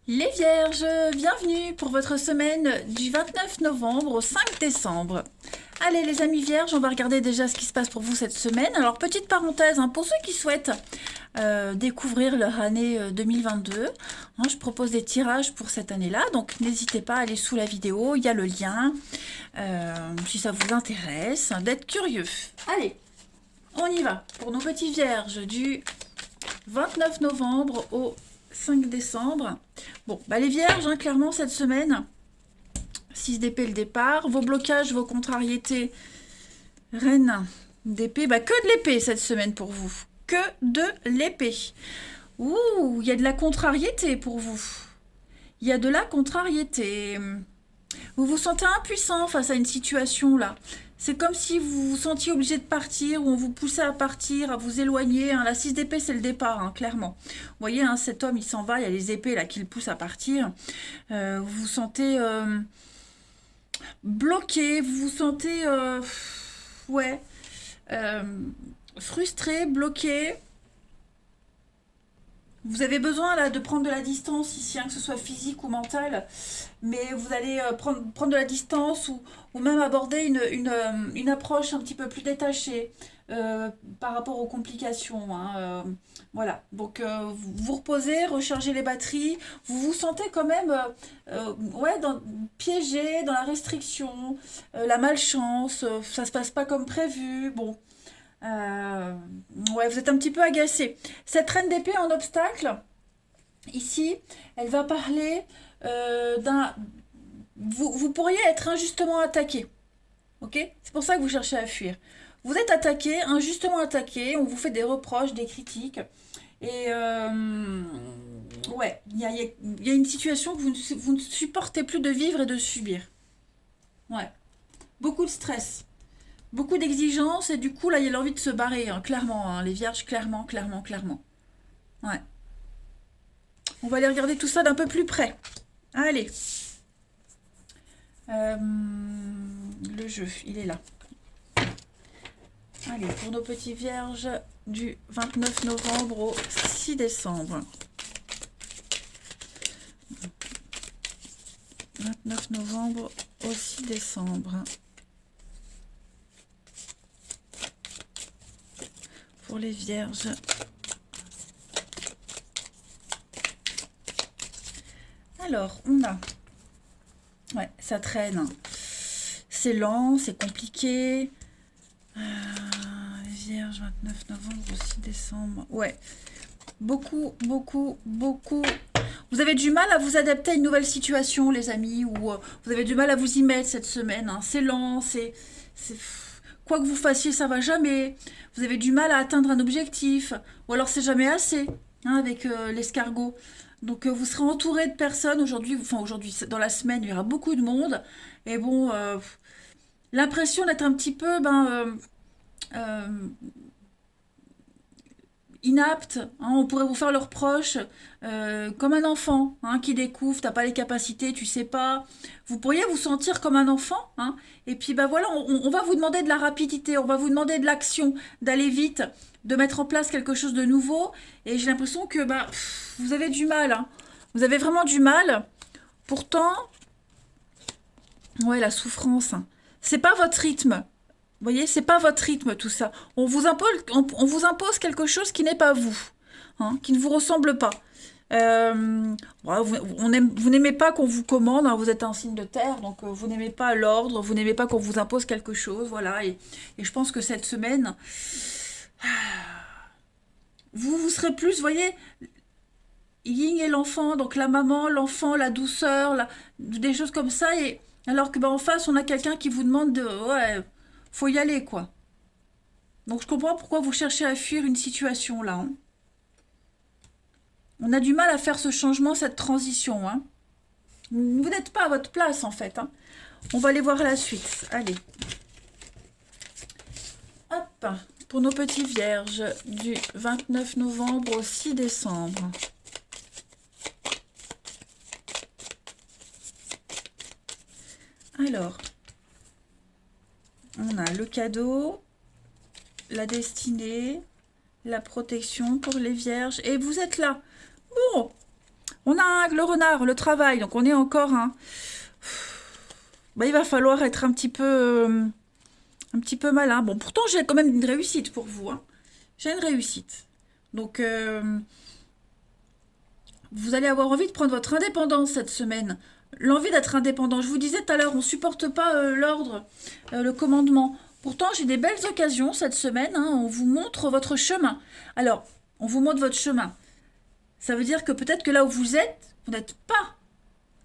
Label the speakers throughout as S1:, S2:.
S1: Les Vierges, bienvenue pour votre semaine du 29 novembre au 5 décembre. Allez les amis Vierges, on va regarder déjà ce qui se passe pour vous cette semaine. Alors petite parenthèse, pour ceux qui souhaitent découvrir leur année 2022, je propose des tirages pour cette année-là, donc n'hésitez pas à aller sous la vidéo, il y a le lien, si ça vous intéresse, d'être curieux. Allez, on y va pour nos petits Vierges du 29 novembre au 5 décembre. Bon, les Vierges, clairement, cette semaine, 6 d'épée le départ. Vos blocages, vos contrariétés, Reine d'épée. Que de l'épée cette semaine pour vous. Que de l'épée. Ouh, il y a de la contrariété pour vous. Il y a de la contrariété. Vous vous sentez impuissant face à une situation là. C'est comme si vous vous sentiez obligé de partir ou on vous poussait à partir, à vous éloigner. La 6 d'épée, c'est le départ, clairement. Vous voyez, cet homme, il s'en va, il y a les épées là qui le poussent à partir. Vous vous sentez bloqué, vous vous sentez ouais, frustré, bloqué. Vous avez besoin là de prendre de la distance ici, que ce soit physique ou mental, mais vous allez prendre de la distance ou même aborder une approche un petit peu plus détachée par rapport aux complications. Voilà, donc vous vous reposez, rechargez les batteries, vous vous sentez quand même ouais, piégé dans la restriction, la malchance, ça se passe pas comme prévu, bon. Euh, ouais, vous êtes un petit peu agacé. Cette reine d'épée en obstacle, ici, elle va parler d'un... vous pourriez être injustement attaqué. Ok? C'est pour ça que vous cherchez à fuir. Vous êtes attaqué, injustement attaqué, on vous fait des reproches, des critiques. Et ouais, il y a une situation que vous ne supportez plus de vivre et de subir. Ouais. Beaucoup de stress. Beaucoup d'exigences et du coup là il y a l'envie de se barrer, clairement, les vierges, clairement, clairement, clairement. Ouais. On va aller regarder tout ça d'un peu plus près. Allez. Le jeu, il est là. Allez, pour nos petits vierges du 29 novembre au 6 décembre. 29 novembre au 6 décembre. Pour les vierges. Alors, on a... Ouais, ça traîne. C'est lent, c'est compliqué. Les vierges, 29 novembre au 6 décembre. Ouais. Beaucoup, beaucoup, beaucoup. Vous avez du mal à vous adapter à une nouvelle situation, les amis, ou vous avez du mal à vous y mettre cette semaine. C'est lent, c'est... Quoi que vous fassiez, ça va jamais. Vous avez du mal à atteindre un objectif. Ou alors c'est jamais assez, avec l'escargot. Donc vous serez entouré de personnes aujourd'hui, dans la semaine, il y aura beaucoup de monde. Et bon, l'impression d'être un petit peu euh, inapte, on pourrait vous faire le reproche, comme un enfant qui découvre, t'as pas les capacités, tu sais pas. Vous pourriez vous sentir comme un enfant, et puis voilà, on va vous demander de la rapidité, on va vous demander de l'action, d'aller vite, de mettre en place quelque chose de nouveau, et j'ai l'impression que vous avez du mal, vous avez vraiment du mal. Pourtant, ouais, la souffrance, c'est pas votre rythme. Vous voyez, c'est pas votre rythme tout ça. On vous impose quelque chose qui n'est pas vous, qui ne vous ressemble pas. Vous n'aimez pas qu'on vous commande, vous êtes un signe de terre, donc vous n'aimez pas l'ordre, vous n'aimez pas qu'on vous impose quelque chose, voilà. Et je pense que cette semaine, vous serez plus, vous voyez, Ying et l'enfant, donc la maman, l'enfant, la douceur, des choses comme ça, et alors que en face, on a quelqu'un qui vous demande de, ouais, faut y aller, quoi. Donc je comprends pourquoi vous cherchez à fuir une situation là. On a du mal à faire ce changement, cette transition. Vous n'êtes pas à votre place en fait. On va aller voir la suite. Allez. Hop. Pour nos petits vierges du 29 novembre au 6 décembre. Alors. On a le cadeau, la destinée, la protection pour les vierges. Et vous êtes là. Bon, On a le renard, le travail, donc on est encore bah, il va falloir être un petit peu malin. Bon, pourtant, j'ai quand même une réussite pour vous. Hein. J'ai une réussite. Donc, vous allez avoir envie de prendre votre indépendance cette semaine. L'envie d'être indépendant. Je vous disais tout à l'heure, on ne supporte pas l'ordre, le commandement. Pourtant, j'ai des belles occasions cette semaine. Hein. On vous montre votre chemin. Alors, on vous montre votre chemin. Ça veut dire que peut-être que là où vous n'êtes pas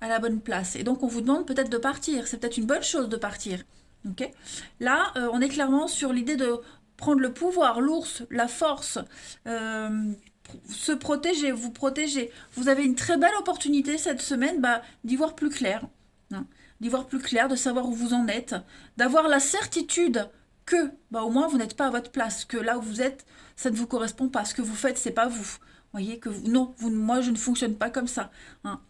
S1: à la bonne place. Et donc, on vous demande peut-être de partir. C'est peut-être une bonne chose de partir. Okay. Là, on est clairement sur l'idée de prendre le pouvoir, l'ours, la force, se protéger, vous protéger. Vous avez une très belle opportunité cette semaine d'y voir plus clair. Hein, d'y voir plus clair, de savoir où vous en êtes, d'avoir la certitude que, au moins, vous n'êtes pas à votre place, que là où vous êtes, ça ne vous correspond pas. Ce que vous faites, c'est pas vous. Voyez que moi, je ne fonctionne pas comme ça. Hein.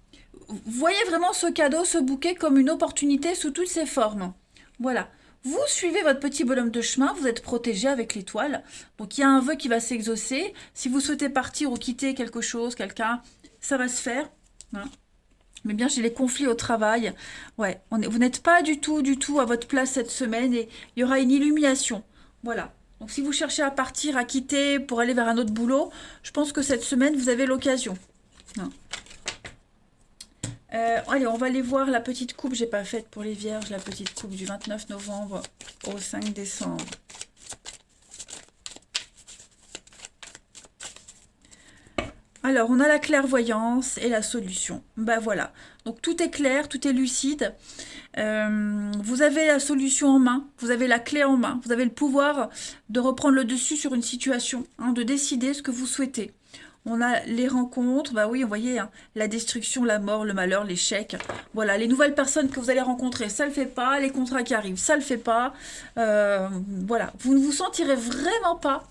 S1: Voyez vraiment ce cadeau, ce bouquet comme une opportunité sous toutes ses formes. Voilà. Vous suivez votre petit bonhomme de chemin, vous êtes protégé avec l'étoile. Donc il y a un vœu qui va s'exaucer. Si vous souhaitez partir ou quitter quelque chose, quelqu'un, ça va se faire. Hein. Mais bien, j'ai les conflits au travail. Ouais, vous n'êtes pas du tout à votre place cette semaine et il y aura une illumination. Voilà. Donc si vous cherchez à partir, à quitter pour aller vers un autre boulot, je pense que cette semaine, vous avez l'occasion. Hein. Allez, on va aller voir la petite coupe. J'ai pas faite pour les vierges, la petite coupe du 29 novembre au 5 décembre. Alors, on a la clairvoyance et la solution. Ben voilà. Donc, tout est clair, tout est lucide. Vous avez la solution en main, vous avez la clé en main, vous avez le pouvoir de reprendre le dessus sur une situation, hein, de décider ce que vous souhaitez. On a les rencontres, bah oui, vous voyez, hein, la destruction, la mort, le malheur, l'échec. Voilà, les nouvelles personnes que vous allez rencontrer, ça le fait pas. Les contrats qui arrivent, ça le fait pas. Voilà, vous ne vous sentirez vraiment pas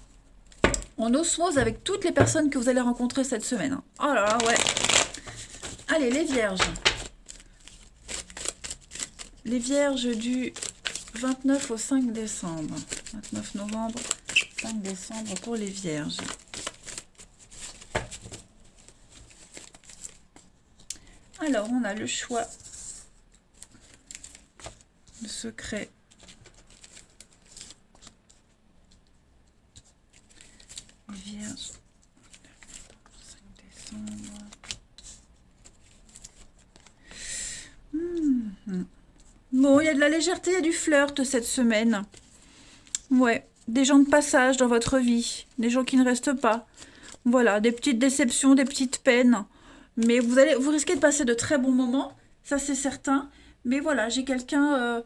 S1: en osmose avec toutes les personnes que vous allez rencontrer cette semaine. Hein. Oh là là, ouais. Allez, les vierges. Les vierges du 29 au 5 décembre. 29 novembre, 5 décembre pour les vierges. Alors, on a le choix, le secret, Vierge, 5 décembre. Bon, il y a de la légèreté, il y a du flirt cette semaine. Ouais, des gens de passage dans votre vie, des gens qui ne restent pas. Voilà, des petites déceptions, des petites peines. Mais vous risquez de passer de très bons moments, ça c'est certain. Mais voilà, j'ai quelqu'un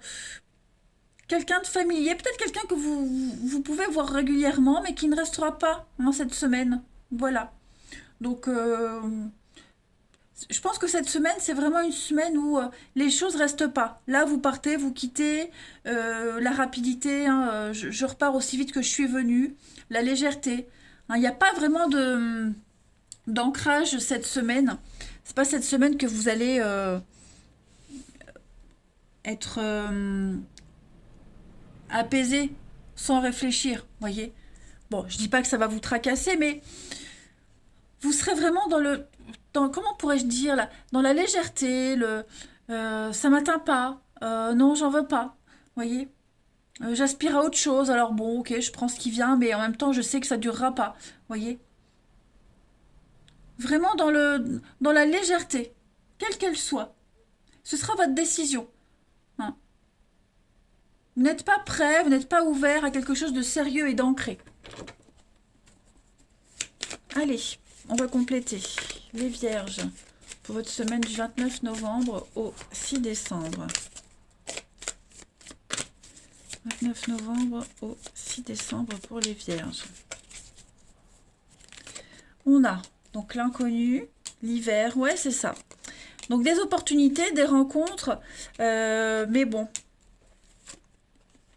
S1: de familier, peut-être quelqu'un que vous pouvez voir régulièrement, mais qui ne restera pas cette semaine. Voilà. Donc, je pense que cette semaine, c'est vraiment une semaine où les choses restent pas. Là, vous partez, vous quittez, la rapidité, hein, je repars aussi vite que je suis venue, la légèreté. Il n'y a pas vraiment d'ancrage cette semaine. C'est pas cette semaine que vous allez être apaisé sans réfléchir, voyez. Bon, je dis pas que ça va vous tracasser, mais vous serez vraiment comment pourrais-je dire là, dans la légèreté, ça m'atteint pas, non, j'en veux pas, voyez. J'aspire à autre chose, alors bon, ok, je prends ce qui vient, mais en même temps, je sais que ça durera pas, voyez. Vraiment dans la légèreté, quelle qu'elle soit. Ce sera votre décision. Hein. Vous n'êtes pas prêt, vous n'êtes pas ouvert à quelque chose de sérieux et d'ancré. Allez, on va compléter les vierges pour votre semaine du 29 novembre au 6 décembre. 29 novembre au 6 décembre pour les vierges. On a donc l'inconnu, l'hiver, ouais c'est ça. Donc des opportunités, des rencontres, mais bon,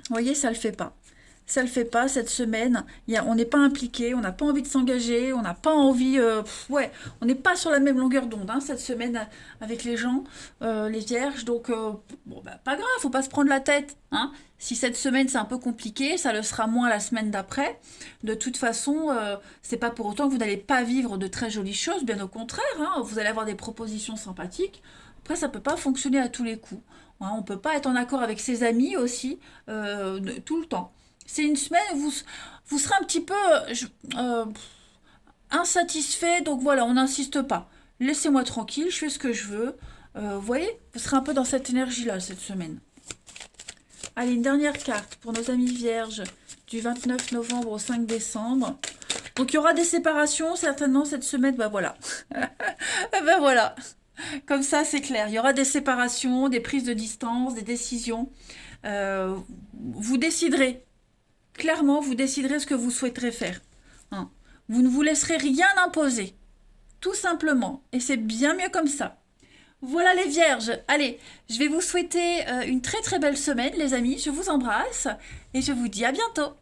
S1: vous voyez ça le fait pas. ça le fait pas cette semaine. On n'est pas impliqué, on n'a pas envie de s'engager, on n'a pas envie... ouais, on n'est pas sur la même longueur d'onde hein, cette semaine avec les gens, les vierges. Donc, bon, bah, pas grave, faut pas se prendre la tête. Hein. Si cette semaine c'est un peu compliqué, ça le sera moins la semaine d'après. De toute façon, c'est pas pour autant que vous n'allez pas vivre de très jolies choses, bien au contraire. Hein, vous allez avoir des propositions sympathiques. Après, ça peut pas fonctionner à tous les coups. Hein, on peut pas être en accord avec ses amis aussi tout le temps. C'est une semaine où vous serez un petit peu euh, insatisfait, donc voilà, on n'insiste pas. Laissez-moi tranquille, je fais ce que je veux. Vous voyez, vous serez un peu dans cette énergie-là cette semaine. Allez, une dernière carte pour nos amis vierges du 29 novembre au 5 décembre. Donc il y aura des séparations certainement cette semaine, bah voilà. Ben voilà, comme ça c'est clair. Il y aura des séparations, des prises de distance, des décisions. Vous déciderez. Clairement, vous déciderez ce que vous souhaiterez faire. Hein. Vous ne vous laisserez rien imposer. Tout simplement. Et c'est bien mieux comme ça. Voilà les vierges. Allez, je vais vous souhaiter une très très belle semaine les amis. Je vous embrasse et je vous dis à bientôt.